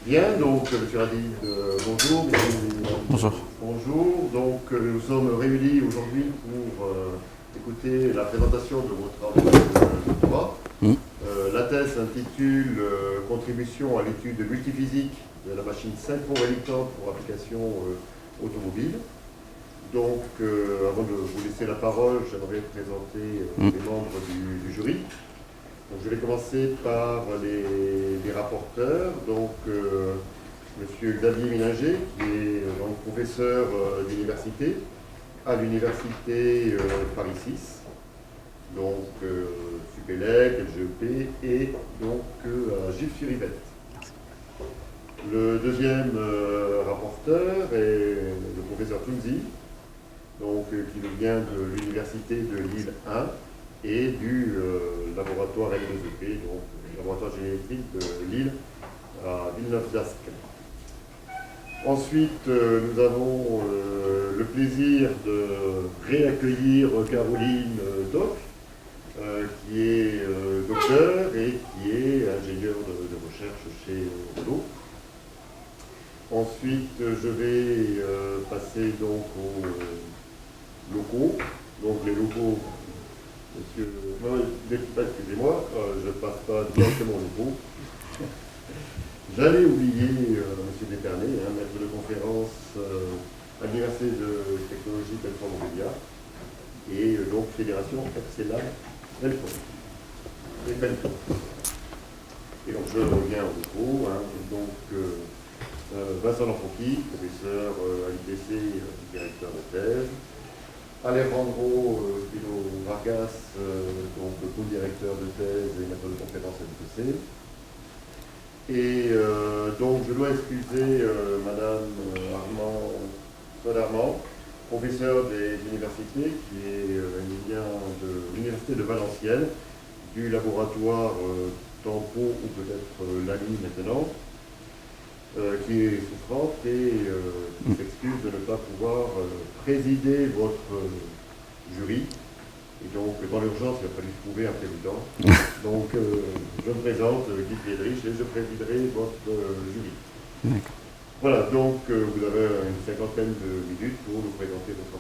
Bien, donc, M. Radid, bonjour. Bonjour. Bonjour. Donc, nous sommes réunis aujourd'hui pour écouter la présentation de vos travaux de doctorat. La thèse s'intitule Contribution à l'étude multiphysique de la machine synchro-hélicante pour application automobile. Donc, avant de vous laisser la parole, j'aimerais présenter les membres du jury. Donc, je vais commencer par les rapporteurs. Donc, M. Xavier Mininger, qui est donc professeur d'université à l'université Paris 6, donc Supélec, LGEP et donc à Gilles-sur-Yvette. Le deuxième rapporteur est le professeur Tounzi, donc, qui nous vient de l'université de Lille 1 et du laboratoire L2EP, donc le laboratoire génétique de Lille à Villeneuve-d'Ascq. Ensuite, nous avons le plaisir de réaccueillir Caroline Doc, qui est docteur et qui est ingénieur de recherche chez Renault. Ensuite, je vais passer donc aux locaux. Donc les locaux, monsieur, excusez-moi, je ne passe pas directement aux locaux. J'allais oublier monsieur Dépernay, maître de conférence à l'Université de technologie Belfort-Montbéliard et donc Fédération FCLAB Belfort. Et donc je reviens aux locaux. Vincent Lanfranchi, professeur à l'IPC, directeur de thèse. Alejandro Pino Vargas, donc co-directeur de thèse et maître de conférence à l'IPC. Et donc je dois excuser Madame Armand, professeur des universités, qui vient de l'université de Valenciennes, du laboratoire Tampon ou peut-être Lamy maintenant, qui est souffrante et qui s'excuse de ne pas pouvoir présider votre jury. Et donc, dans l'urgence, il a fallu trouver un président. Donc, je me présente, Guy Friedrich, et je présiderai votre jury. Voilà, donc vous avez une cinquantaine de minutes pour nous présenter votre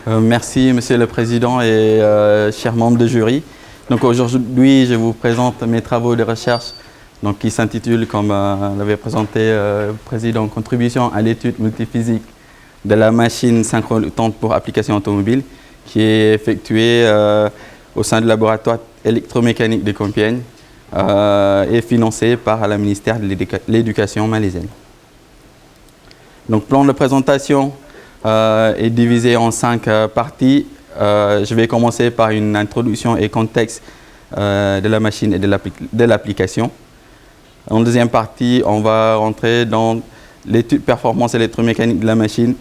rapport. Merci, Monsieur le Président et chers membres de jury. Donc aujourd'hui, je vous présente mes travaux de recherche donc, qui s'intitulent, comme l'avait présenté le Président, Contribution à l'étude multiphysique de la machine synchro-hélicante pour application automobile, qui est effectuée au sein du laboratoire électromécanique de Compiègne et financée par le ministère de l'Éducation malaisienne. Donc, le plan de présentation est divisé en 5 parties. Je vais commencer par une introduction et contexte de la machine et de l'application. En deuxième partie, on va rentrer dans l'étude performance électromécanique de la machine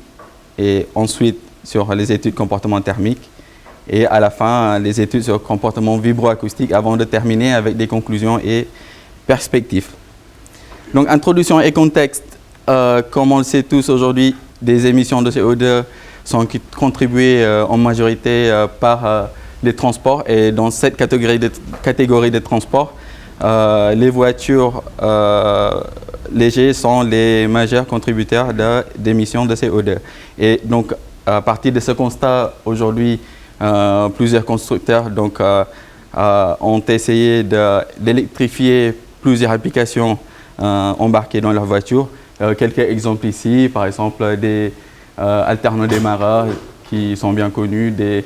et ensuite sur les études comportement thermique et à la fin, les études sur comportement vibroacoustique avant de terminer avec des conclusions et perspectives. Donc, introduction et contexte. Comme on le sait tous aujourd'hui, des émissions de CO2 sont contribuées en majorité par les transports et dans cette catégorie de transports, les voitures légères sont les majeurs contributeurs d'émissions de CO2. Et donc, à partir de ce constat, aujourd'hui, plusieurs constructeurs ont essayé d'électrifier plusieurs applications embarquées dans leurs voitures. Quelques exemples ici, par exemple des alternodémarreurs qui sont bien connus, des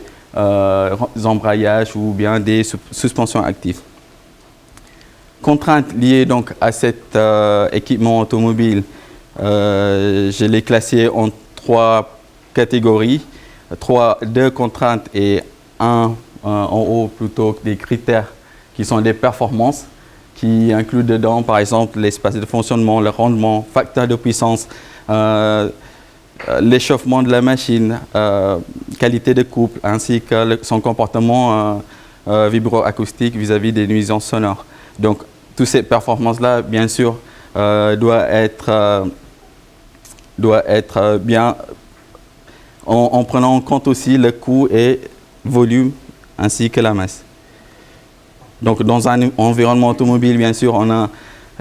embrayages ou bien des suspensions actives. Contraintes liées donc à cet équipement automobile, je l'ai classé en 3 catégories, 2 contraintes et en haut plutôt des critères qui sont des performances, qui incluent dedans par exemple l'espace de fonctionnement, le rendement, facteur de puissance, l'échauffement de la machine, qualité de couple, ainsi que son comportement vibroacoustique vis-à-vis des nuisances sonores. Donc, toutes ces performances-là, bien sûr, doivent être bien en prenant en compte aussi le coût et volume ainsi que la masse. Donc dans un environnement automobile, bien sûr, on a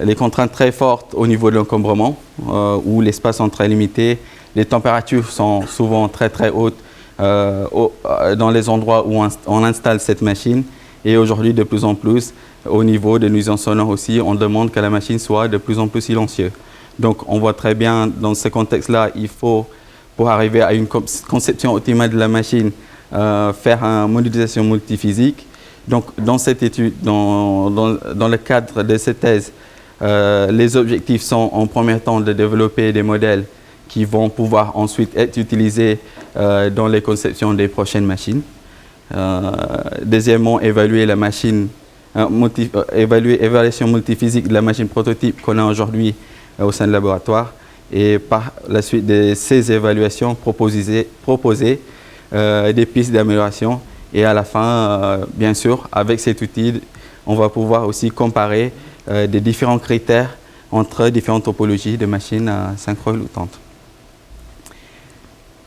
les contraintes très fortes au niveau de l'encombrement, où l'espace est très limité, les températures sont souvent très très hautes dans les endroits où on installe cette machine. Et aujourd'hui, de plus en plus, au niveau des nuisances sonores aussi, on demande que la machine soit de plus en plus silencieuse. Donc on voit très bien dans ce contexte-là, il faut, pour arriver à une conception optimale de la machine, faire une modélisation multiphysique. Donc dans cette étude, dans le cadre de cette thèse, les objectifs sont en premier temps de développer des modèles qui vont pouvoir ensuite être utilisés dans les conceptions des prochaines machines. Deuxièmement, évaluer la machine, évaluation multiphysique de la machine prototype qu'on a aujourd'hui au sein du laboratoire. Et par la suite de ces évaluations, proposer des pistes d'amélioration. Et à la fin, bien sûr, avec cet outil, on va pouvoir aussi comparer des différents critères entre différentes topologies de machines synchro-élutantes.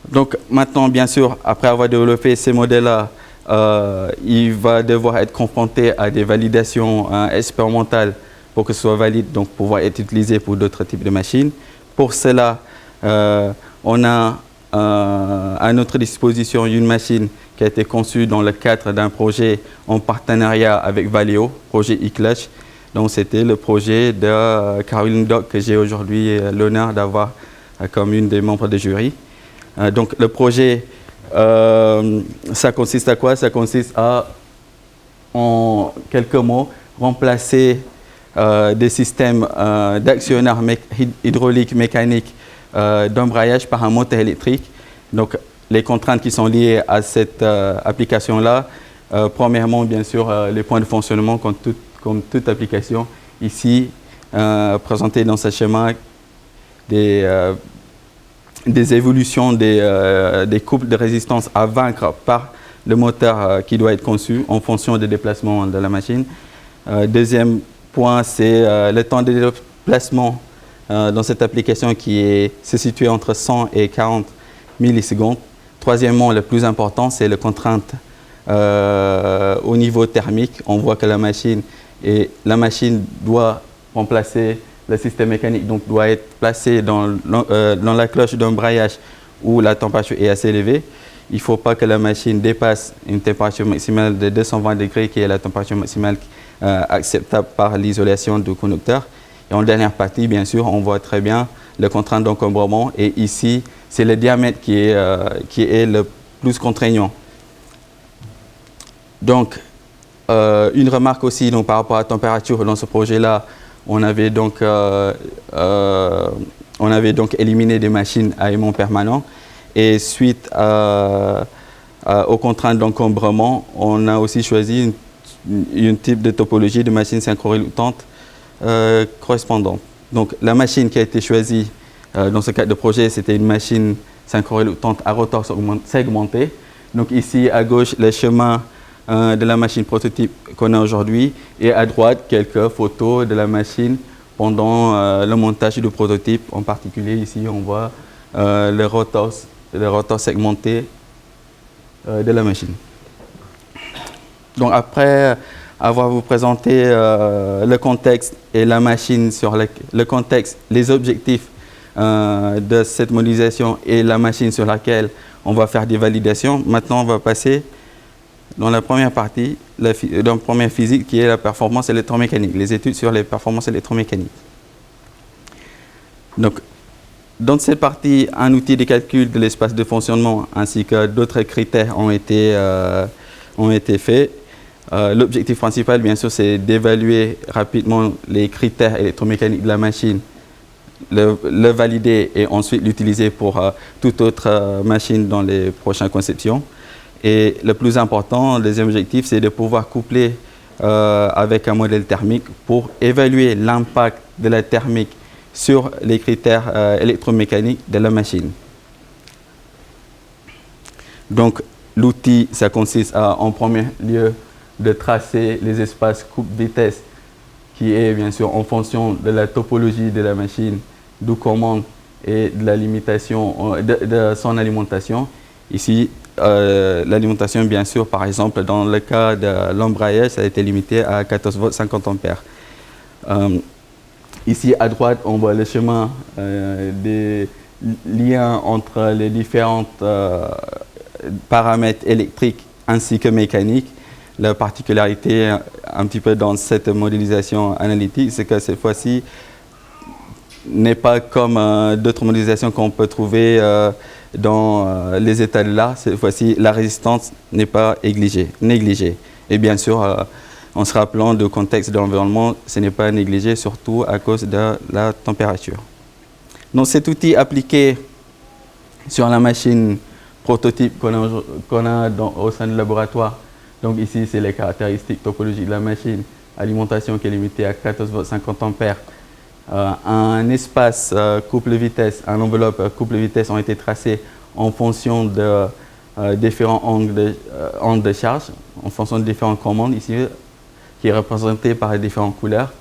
Donc maintenant, bien sûr, après avoir développé ces modèles-là, il va devoir être confronté à des validations expérimentales pour que ce soit valide, donc pouvoir être utilisé pour d'autres types de machines. Pour cela, on a à notre disposition une machine qui a été conçue dans le cadre d'un projet en partenariat avec Valeo, projet eClutch. Donc c'était le projet de Caroline Dock que j'ai aujourd'hui l'honneur d'avoir comme une des membres du jury. Donc le projet, ça consiste à quoi? Ça consiste à, en quelques mots, remplacer des systèmes d'actionneurs hydrauliques mécaniques d'embrayage par un moteur électrique. Donc les contraintes qui sont liées à cette application-là, premièrement, bien sûr, les points de fonctionnement comme toute application. Ici, présenté dans ce schéma, des évolutions des couples de résistance à vaincre par le moteur qui doit être conçu en fonction des déplacements de la machine. Deuxième point, c'est le temps de déplacement dans cette application qui se situe entre 100 et 40 millisecondes. Troisièmement, le plus important, c'est les contraintes au niveau thermique. On voit que la machine doit remplacer le système mécanique, donc doit être placé dans la cloche d'embrayage où la température est assez élevée. Il ne faut pas que la machine dépasse une température maximale de 220 degrés, qui est la température maximale acceptable par l'isolation du conducteur. Et en dernière partie, bien sûr, on voit très bien les contraintes d'encombrement. Et ici, c'est le diamètre qui est le plus contraignant. Donc, une remarque aussi donc, par rapport à la température dans ce projet-là, on avait donc éliminé des machines à aimant permanent. Et suite aux contraintes d'encombrement, on a aussi choisi une type de topologie de machine synchro-élutantes correspondante. Donc la machine qui a été choisie dans ce cadre de projet, c'était une machine synchro-élutante à rotor segmenté. Donc ici à gauche, le chemin de la machine prototype qu'on a aujourd'hui, et à droite, quelques photos de la machine pendant le montage du prototype. En particulier, ici, on voit le rotor segmenté de la machine. Donc après avoir vous présenté le contexte et la machine sur le contexte, les objectifs de cette modélisation et la machine sur laquelle on va faire des validations, maintenant on va passer dans la première partie, dans la première physique, qui est la performance électromécanique, les études sur les performances électromécaniques. Donc, dans cette partie, un outil de calcul de l'espace de fonctionnement ainsi que d'autres critères ont été faits. L'objectif principal, bien sûr, c'est d'évaluer rapidement les critères électromécaniques de la machine, le valider et ensuite l'utiliser pour toute autre machine dans les prochaines conceptions. Et le plus important, le deuxième objectif, c'est de pouvoir coupler avec un modèle thermique pour évaluer l'impact de la thermique sur les critères électromécaniques de la machine. Donc, l'outil, ça consiste à, en premier lieu, de tracer les espaces coupe-vitesse qui est bien sûr en fonction de la topologie de la machine, du commande et de la limitation de son alimentation. Ici, l'alimentation, bien sûr, par exemple, dans le cas de l'embrayage, ça a été limité à 14 volts 50 ampères. Ici, à droite, on voit le chemin des liens entre les différents paramètres électriques ainsi que mécaniques. La particularité un petit peu dans cette modélisation analytique, c'est que cette fois-ci, n'est pas comme d'autres modélisations qu'on peut trouver dans les états de l'art. Cette fois-ci, la résistance n'est pas négligée. Et bien sûr, en se rappelant du contexte de l'environnement, ce n'est pas négligé, surtout à cause de la température. Donc cet outil appliqué sur la machine prototype qu'on a au sein du laboratoire, donc ici c'est les caractéristiques topologiques de la machine, alimentation qui est limitée à 14 volts 50 ampères, un espace couple-vitesse, un enveloppe couple-vitesse ont été tracés en fonction de différents angles de charge, en fonction de différentes commandes ici, qui est représenté par les différentes couleurs.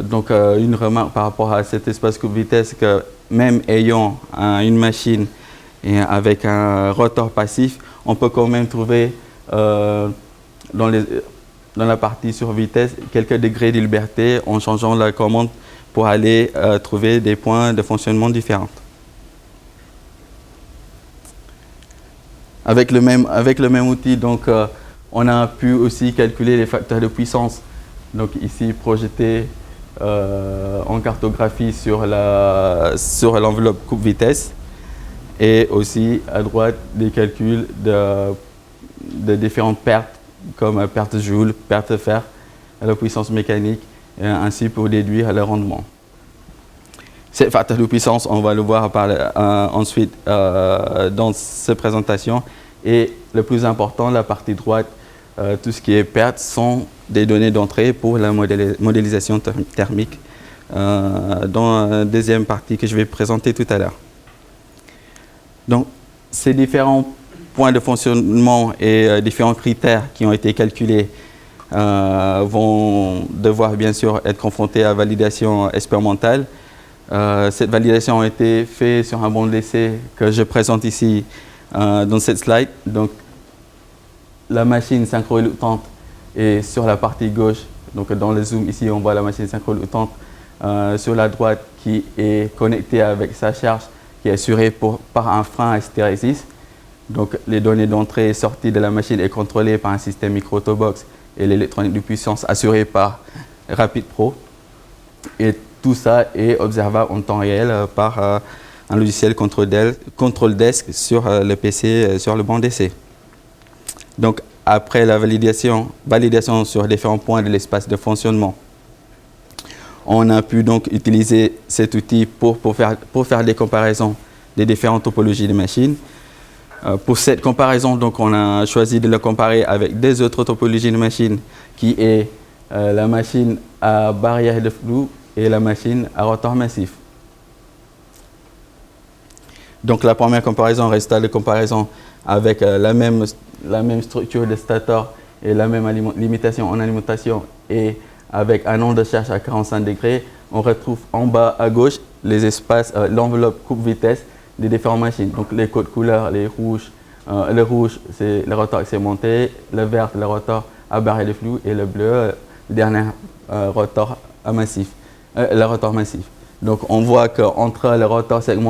Donc une remarque par rapport à cet espace coupe-vitesse, que même ayant une machine et avec un rotor passif, on peut quand même trouver dans la partie sur vitesse quelques degrés de liberté en changeant la commande pour aller trouver des points de fonctionnement différents. Avec le même outil, donc, on a pu aussi calculer les facteurs de puissance. Donc ici projeté en cartographie sur l'enveloppe coupe-vitesse, et aussi à droite des calculs de différentes pertes comme perte de joule, perte de fer, la puissance mécanique, ainsi pour déduire le rendement. Ces facteurs de puissance, on va le voir ensuite dans cette présentation. Et le plus important, la partie droite, tout ce qui est perte, sont des données d'entrée pour la modélisation thermique dans la deuxième partie que je vais présenter tout à l'heure. Donc, ces différents points de fonctionnement et différents critères qui ont été calculés vont devoir bien sûr être confrontés à validation expérimentale. Cette validation a été faite sur un banc d'essai que je présente ici dans cette slide. Donc, la machine synchro-éluctante est sur la partie gauche. Donc, dans le zoom ici, on voit la machine synchro-éluctante sur la droite qui est connectée avec sa charge, qui est assurée par un frein à hystérésis. Donc, les données d'entrée et sortie de la machine est contrôlée par un système micro-autobox et l'électronique de puissance assurée par RapidPro. Et tout ça est observable en temps réel par un logiciel Control Desk sur le PC, sur le banc d'essai. Donc, après la validation sur différents points de l'espace de fonctionnement, on a pu donc utiliser cet outil pour faire des comparaisons des différentes topologies de machines. Pour cette comparaison, donc, on a choisi de le comparer avec des autres topologies de machines, qui est la machine à barrière de flou et la machine à rotor massif. Donc la première comparaison, résultat de comparaison avec la même structure de stator et la même limitation en alimentation et avec un angle de charge à 45 degrés, on retrouve en bas à gauche les espaces, l'enveloppe coupe-vitesse des différentes machines. Donc les codes couleurs, les rouges, le rouge c'est le rotor segmenté, le vert le rotor à barrière de flou et le bleu le dernier rotor massif. Donc on voit qu'entre le rotor segmenté